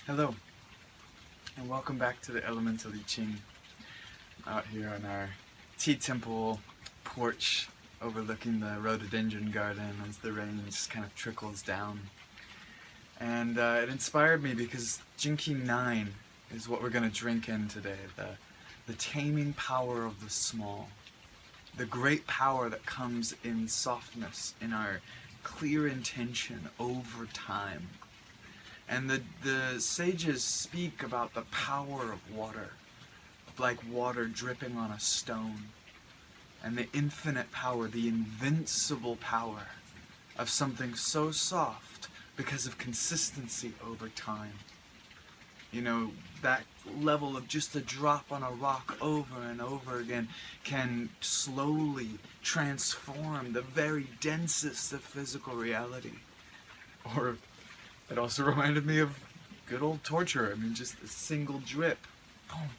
Hello, and welcome back to the Elemental I Ching out here on our tea temple porch overlooking the rhododendron garden as the rain just kind of trickles down. And it inspired me because GK9 is what we're going to drink in today, the taming power of the small, the great power that comes in softness, in our clear intention over time. And the sages speak about the power of water, like water dripping on a stone, and the infinite power, the invincible power of something so soft because of consistency over time. You know, that level of just a drop on a rock over and over again can slowly transform the very densest of physical reality. Or it also reminded me of good old torture. I mean, just a single drip. Boom,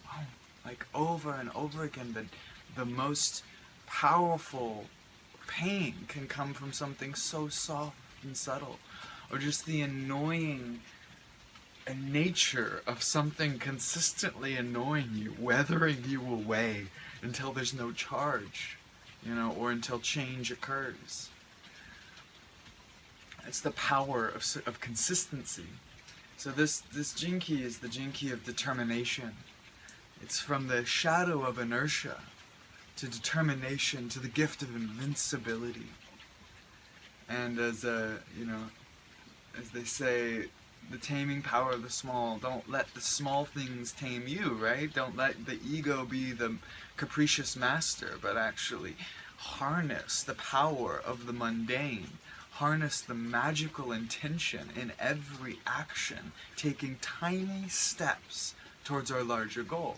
boom. Like over and over again, the most powerful pain can come from something so soft and subtle. Or just the annoying nature of something consistently annoying you, weathering you away until there's no charge, or until change occurs. It's the power of consistency. So this Jinki is the Jinki of determination. It's from the shadow of inertia to determination to the gift of invincibility. And as they say, the taming power of the small. Don't let the small things tame you, right? Don't let the ego be the capricious master, but actually harness the power of the mundane. Harness the magical intention in every action, taking tiny steps towards our larger goal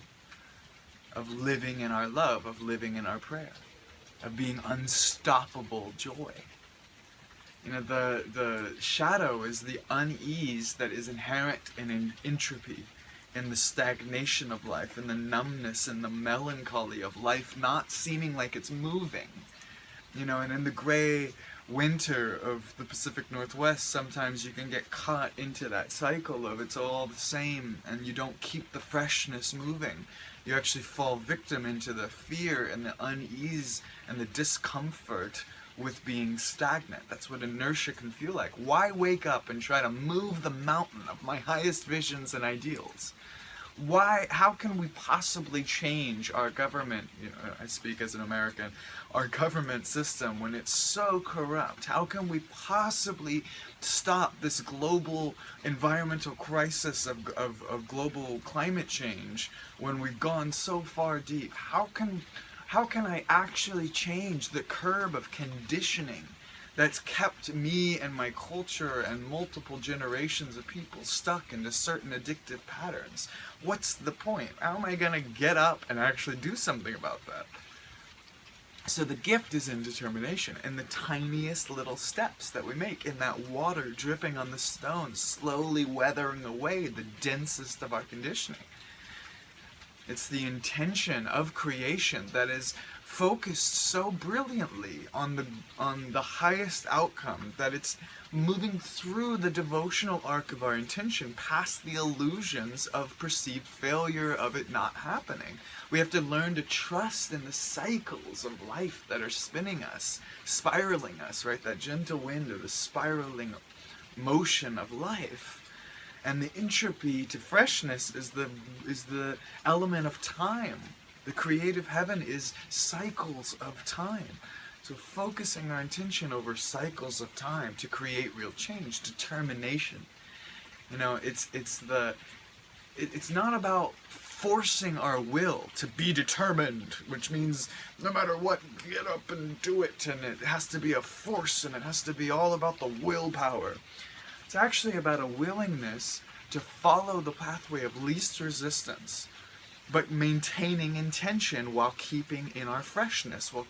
of living in our love, of living in our prayer, of being unstoppable joy. The shadow is the unease that is inherent in entropy, in the stagnation of life, in the numbness and the melancholy of life not seeming like it's moving. And in the gray winter of the Pacific Northwest, sometimes you can get caught into that cycle of it's all the same and you don't keep the freshness moving. You actually fall victim into the fear and the unease and the discomfort with being stagnant. That's what inertia can feel like. Why wake up and try to move the mountain of my highest visions and ideals? How can we possibly change our government, I speak as an American, our government system when it's so corrupt? How can we possibly stop this global environmental crisis of global climate change when we've gone so far deep? How can I actually change the curb of conditioning that's kept me and my culture and multiple generations of people stuck into certain addictive patterns? What's the point? How am I going to get up and actually do something about that? So the gift is in determination, in the tiniest little steps that we make, in that water dripping on the stone, slowly weathering away the densest of our conditioning. It's the intention of creation that is focused so brilliantly on the highest outcome that it's moving through the devotional arc of our intention past the illusions of perceived failure, of it not happening. We have to learn to trust in the cycles of life that are spinning us, spiraling us, right? That gentle wind or the spiraling motion of life. And the entropy to freshness is the element of time. The creative heaven is cycles of time. So focusing our intention over cycles of time to create real change, determination. It's not about forcing our will to be determined, which means no matter what, get up and do it, and it has to be a force, and it has to be all about the willpower. It's actually about a willingness to follow the pathway of least resistance, but maintaining intention while keeping in our freshness, while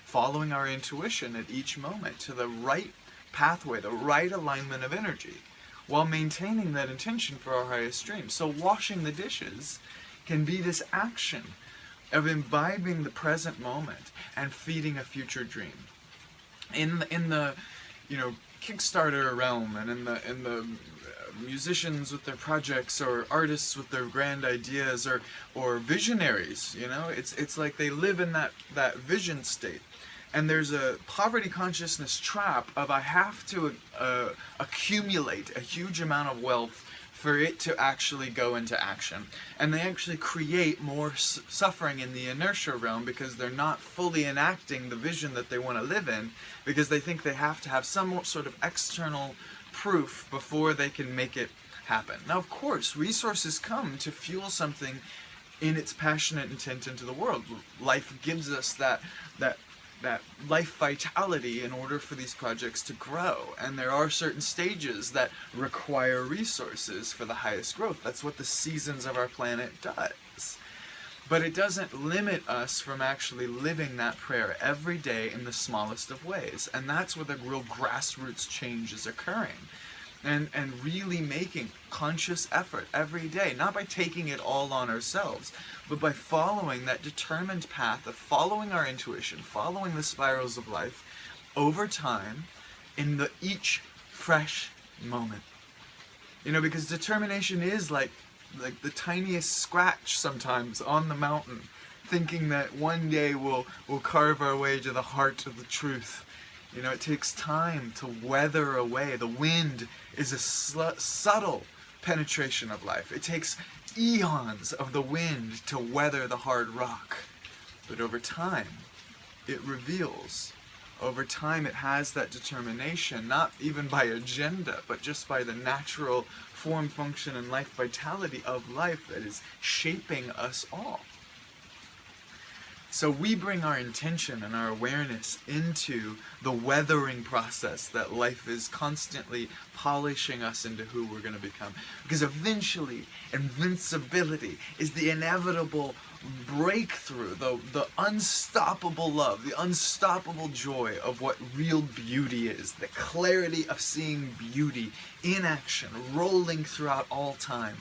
following our intuition at each moment to the right pathway, the right alignment of energy, while maintaining that intention for our highest dream. So washing the dishes can be this action of imbibing the present moment and feeding a future dream. In the Kickstarter realm and in the musicians with their projects, or artists with their grand ideas, or visionaries, you know, it's like they live in that vision state. And there's a poverty consciousness trap of I have to accumulate a huge amount of wealth for it to actually go into action. And they actually create more suffering in the inertia realm because they're not fully enacting the vision that they want to live in, because they think they have to have some sort of external proof before they can make it happen. Now, of course, resources come to fuel something in its passionate intent into the world. Life gives us that life vitality in order for these projects to grow. And there are certain stages that require resources for the highest growth. That's what the seasons of our planet does. But it doesn't limit us from actually living that prayer every day in the smallest of ways. And that's where the real grassroots change is occurring. And really making conscious effort every day, not by taking it all on ourselves, but by following that determined path of following our intuition, following the spirals of life over time in each fresh moment. You know, because determination is like the tiniest scratch sometimes on the mountain, thinking that one day we'll carve our way to the heart of the truth. You know, it takes time to weather away. The wind is a subtle penetration of life. It takes eons of the wind to weather the hard rock. But over time, it reveals. Over time, it has that determination, not even by agenda, but just by the natural form, function, and life vitality of life that is shaping us all. So we bring our intention and our awareness into the weathering process that life is constantly polishing us into who we're going to become. Because eventually, invincibility is the inevitable breakthrough, the unstoppable love, the unstoppable joy of what real beauty is, the clarity of seeing beauty in action, rolling throughout all time.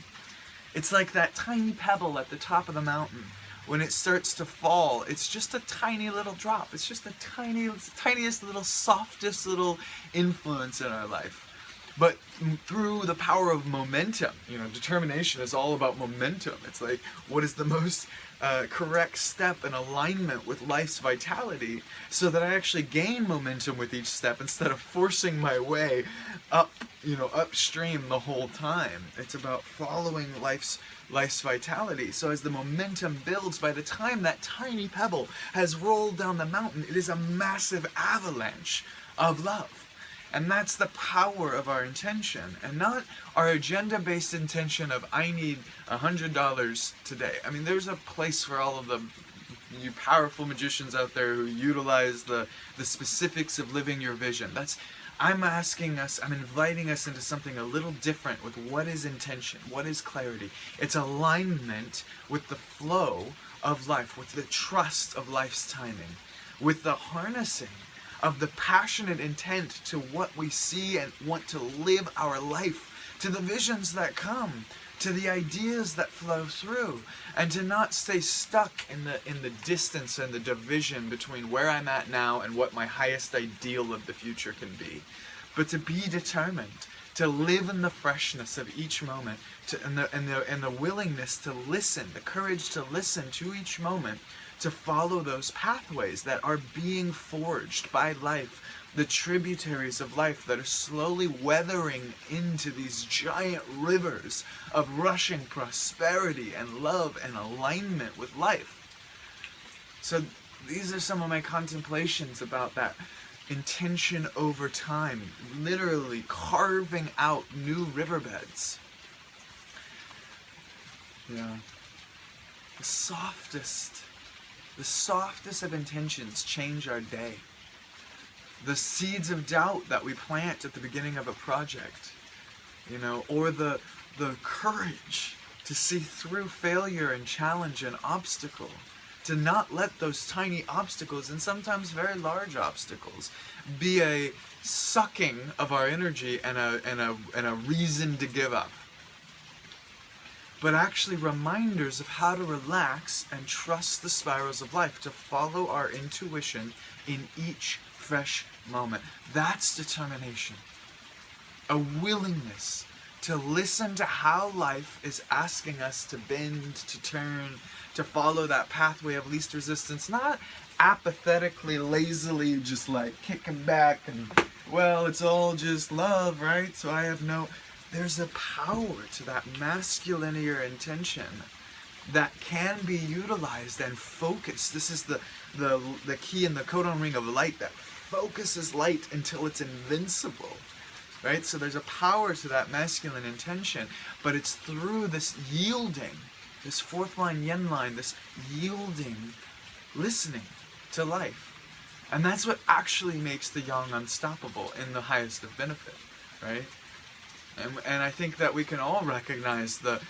It's like that tiny pebble at the top of the mountain. When it starts to fall, it's just a tiny little drop. It's just the tiniest little, softest little influence in our life. But through the power of momentum, you know, determination is all about momentum. It's like, what is the most correct step in alignment with life's vitality, so that I actually gain momentum with each step instead of forcing my way up, you know, upstream the whole time. It's about following life's vitality. So as the momentum builds, by the time that tiny pebble has rolled down the mountain, it is a massive avalanche of love. And that's the power of our intention, and not our agenda-based intention of, I need $100 today. I mean, there's a place for all of you powerful magicians out there who utilize the specifics of living your vision. I'm inviting us into something a little different with what is intention, what is clarity. It's alignment with the flow of life, with the trust of life's timing, with the harnessing of the passionate intent to what we see and want to live our life, to the visions that come, to the ideas that flow through, and to not stay stuck in the distance and the division between where I'm at now and what my highest ideal of the future can be, but to be determined, to live in the freshness of each moment, and the willingness to listen, the courage to listen to each moment, to follow those pathways that are being forged by life, the tributaries of life that are slowly weathering into these giant rivers of rushing prosperity and love and alignment with life. So these are some of my contemplations about that intention over time, literally carving out new riverbeds. Yeah. The softest of intentions change our day. The seeds of doubt that we plant at the beginning of a project, you know, or the courage to see through failure and challenge and obstacle, to not let those tiny obstacles, and sometimes very large obstacles, be a sucking of our energy and a reason to give up, but actually reminders of how to relax and trust the spirals of life, to follow our intuition in each fresh moment. That's determination. A willingness to listen to how life is asking us to bend, to turn, to follow that pathway of least resistance, not apathetically, lazily, just like kicking back and, well, it's all just love, right? So I have no... There's a power to that masculinity or intention that can be utilized and focused. This is the key in the codon ring of light that focuses light until it's invincible. Right? So there's a power to that masculine intention, but it's through this yielding, this fourth line yin line, this yielding, listening to life. And that's what actually makes the yang unstoppable in the highest of benefit, right? And I think that we can all recognize the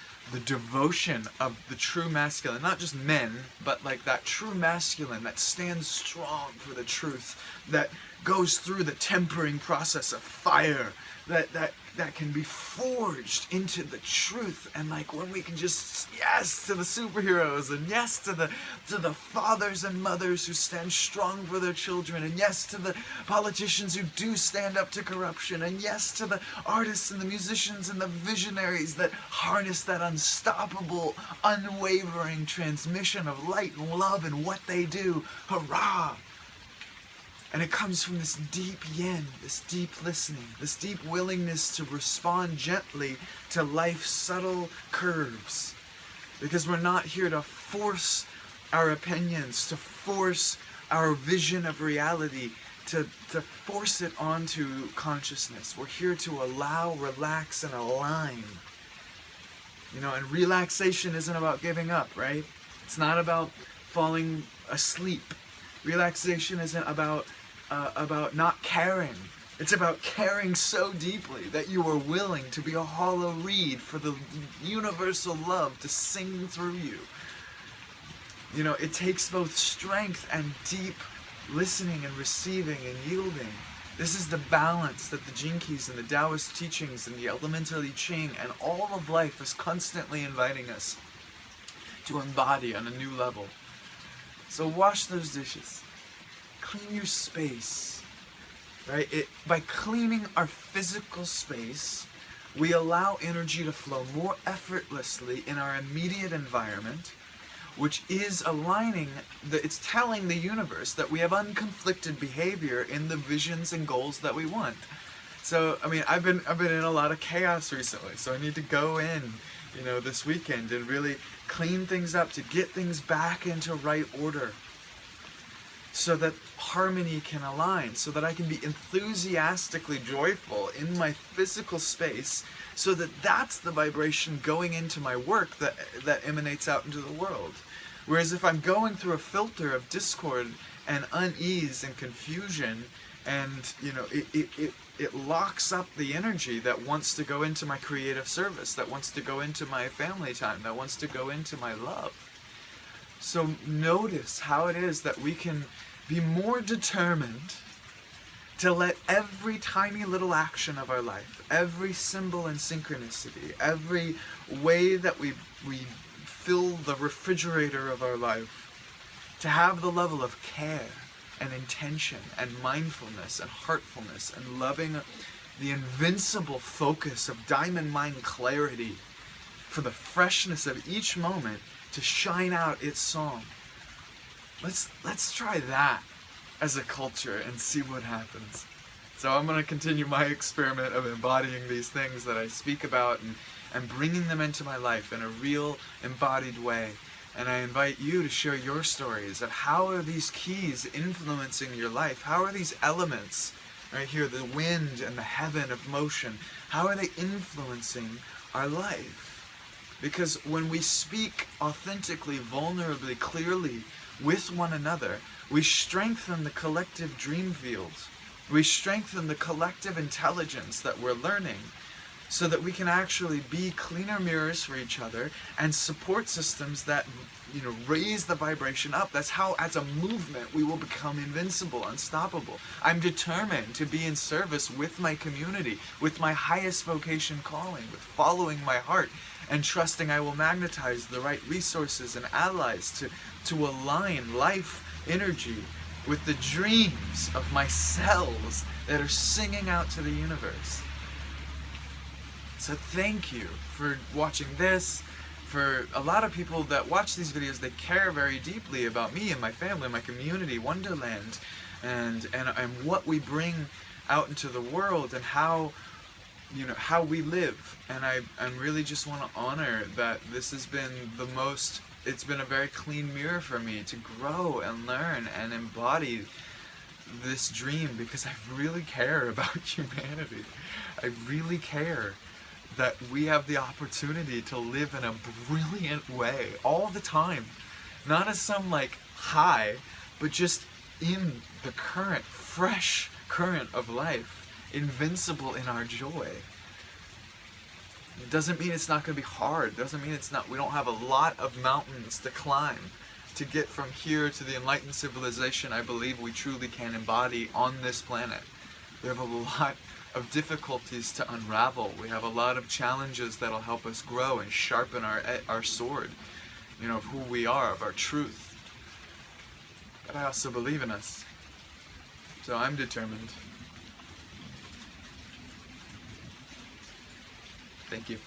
devotion of the true masculine, not just men, but like that true masculine that stands strong for the truth, that goes through the tempering process of fire, that can be forged into the truth. And like when we can just yes to the superheroes, and yes to the fathers and mothers who stand strong for their children, and yes to the politicians who do stand up to corruption, and yes to the artists and the musicians and the visionaries that harness that unstoppable, unwavering transmission of light and love in what they do. Hurrah! And it comes from this deep yin, this deep listening, this deep willingness to respond gently to life's subtle curves. Because we're not here to force our opinions, to force our vision of reality, to force it onto consciousness. We're here to allow, relax, and align. You know, and relaxation isn't about giving up, right? It's not about falling asleep. Relaxation isn't about not caring. It's about caring so deeply that you are willing to be a hollow reed for the universal love to sing through you. You know, it takes both strength and deep listening and receiving and yielding. This is the balance that the Gene Keys and the Taoist teachings and the Elemental I Ching and all of life is constantly inviting us to embody on a new level. So wash those dishes. Clean your space, right? By cleaning our physical space, we allow energy to flow more effortlessly in our immediate environment, which is aligning, it's telling the universe that we have unconflicted behavior in the visions and goals that we want. So, I mean, I've been in a lot of chaos recently, so I need to go in, you know, this weekend and really clean things up to get things back into right order, so that harmony can align, so that I can be enthusiastically joyful in my physical space, so that that's the vibration going into my work that emanates out into the world. Whereas if I'm going through a filter of discord and unease and confusion, and you know, it locks up the energy that wants to go into my creative service, that wants to go into my family time, that wants to go into my love. So notice how it is that we can be more determined to let every tiny little action of our life, every symbol and synchronicity, every way that we fill the refrigerator of our life, to have the level of care and intention and mindfulness and heartfulness and loving, the invincible focus of diamond mind clarity for the freshness of each moment to shine out its song. Let's try that as a culture and see what happens. So I'm going to continue my experiment of embodying these things that I speak about and bringing them into my life in a real embodied way. And I invite you to share your stories of how are these keys influencing your life? How are these elements, right here, the wind and the heaven of motion, how are they influencing our life? Because when we speak authentically, vulnerably, clearly with one another, we strengthen the collective dream field. We strengthen the collective intelligence that we're learning, so that we can actually be cleaner mirrors for each other and support systems that, you know, raise the vibration up. That's how, as a movement, we will become invincible, unstoppable. I'm determined to be in service with my community, with my highest vocation calling, with following my heart, and trusting I will magnetize the right resources and allies to align life energy with the dreams of my cells that are singing out to the universe. So thank you for watching this. For a lot of people that watch these videos, they care very deeply about me and my family, my community, Wonderland, and what we bring out into the world, and how, you know, how we live. And I really just want to honor that this has been it's been a very clean mirror for me to grow and learn and embody this dream, because I really care about humanity. I really care that we have the opportunity to live in a brilliant way all the time. Not as some like high, but just in the current, fresh current of life, invincible in our joy. It doesn't mean it's not going to be hard. It doesn't mean we don't have a lot of mountains to climb to get from here to the enlightened civilization I believe we truly can embody on this planet. We have a lot of difficulties to unravel. We have a lot of challenges that'll help us grow and sharpen our sword, you know, of who we are, of our truth. But I also believe in us. So I'm determined. Thank you.